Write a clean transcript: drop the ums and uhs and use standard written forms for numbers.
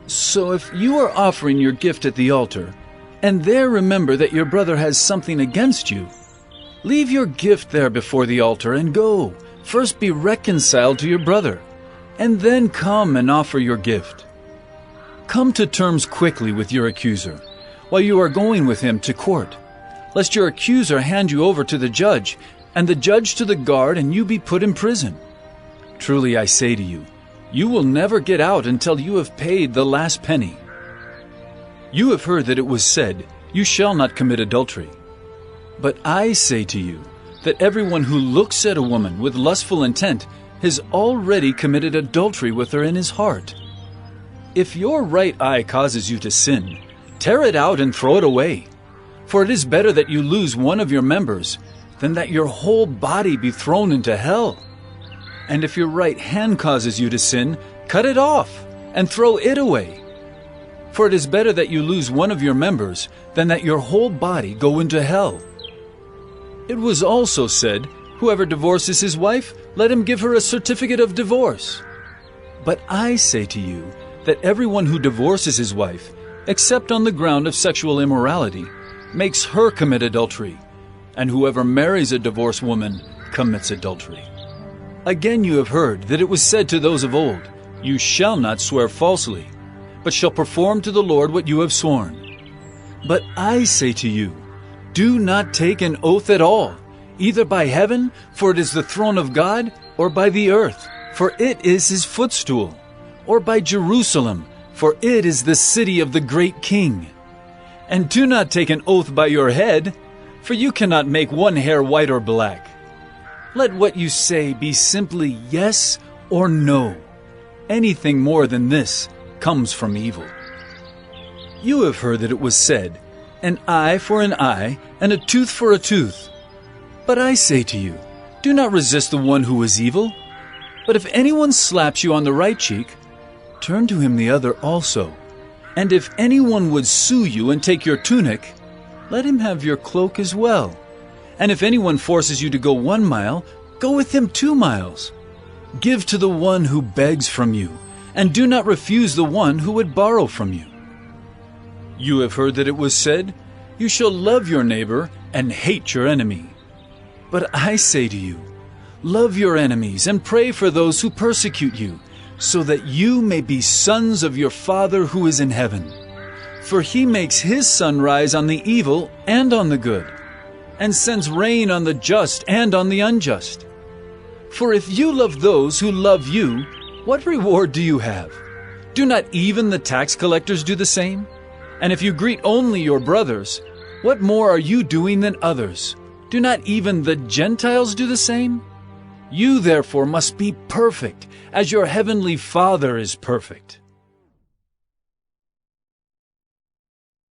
So if you are offering your gift at the altar, and there remember that your brother has something against you, leave your gift there before the altar and go. First be reconciled to your brother, and then come and offer your gift. Come to terms quickly with your accuser, while you are going with him to court, lest your accuser hand you over to the judge, and the judge to the guard, and you be put in prison. Truly I say to you, you will never get out until you have paid the last penny. You have heard that it was said, you shall not commit adultery. But I say to you, that everyone who looks at a woman with lustful intent has already committed adultery with her in his heart. If your right eye causes you to sin, tear it out and throw it away. For it is better that you lose one of your members than that your whole body be thrown into hell. And if your right hand causes you to sin, cut it off and throw it away. For it is better that you lose one of your members than that your whole body go into hell. It was also said, whoever divorces his wife, let him give her a certificate of divorce. But I say to you that everyone who divorces his wife, except on the ground of sexual immorality, makes her commit adultery, and whoever marries a divorced woman commits adultery. Again you have heard that it was said to those of old, you shall not swear falsely, but shall perform to the Lord what you have sworn. But I say to you, do not take an oath at all, either by heaven, for it is the throne of God, or by the earth, for it is his footstool, or by Jerusalem, for it is the city of the great King. And do not take an oath by your head, for you cannot make one hair white or black. Let what you say be simply yes or no. Anything more than this comes from evil. You have heard that it was said, an eye for an eye, and a tooth for a tooth. But I say to you, do not resist the one who is evil. But if anyone slaps you on the right cheek, turn to him the other also. And if anyone would sue you and take your tunic, let him have your cloak as well. And if anyone forces you to go 1 mile, go with him 2 miles. Give to the one who begs from you, and do not refuse the one who would borrow from you. You have heard that it was said, you shall love your neighbor and hate your enemy. But I say to you, love your enemies and pray for those who persecute you, so that you may be sons of your Father who is in heaven. For he makes his sun rise on the evil and on the good, and sends rain on the just and on the unjust. For if you love those who love you, what reward do you have? Do not even the tax collectors do the same? And if you greet only your brothers, what more are you doing than others? Do not even the Gentiles do the same? You therefore must be perfect, as your heavenly Father is perfect.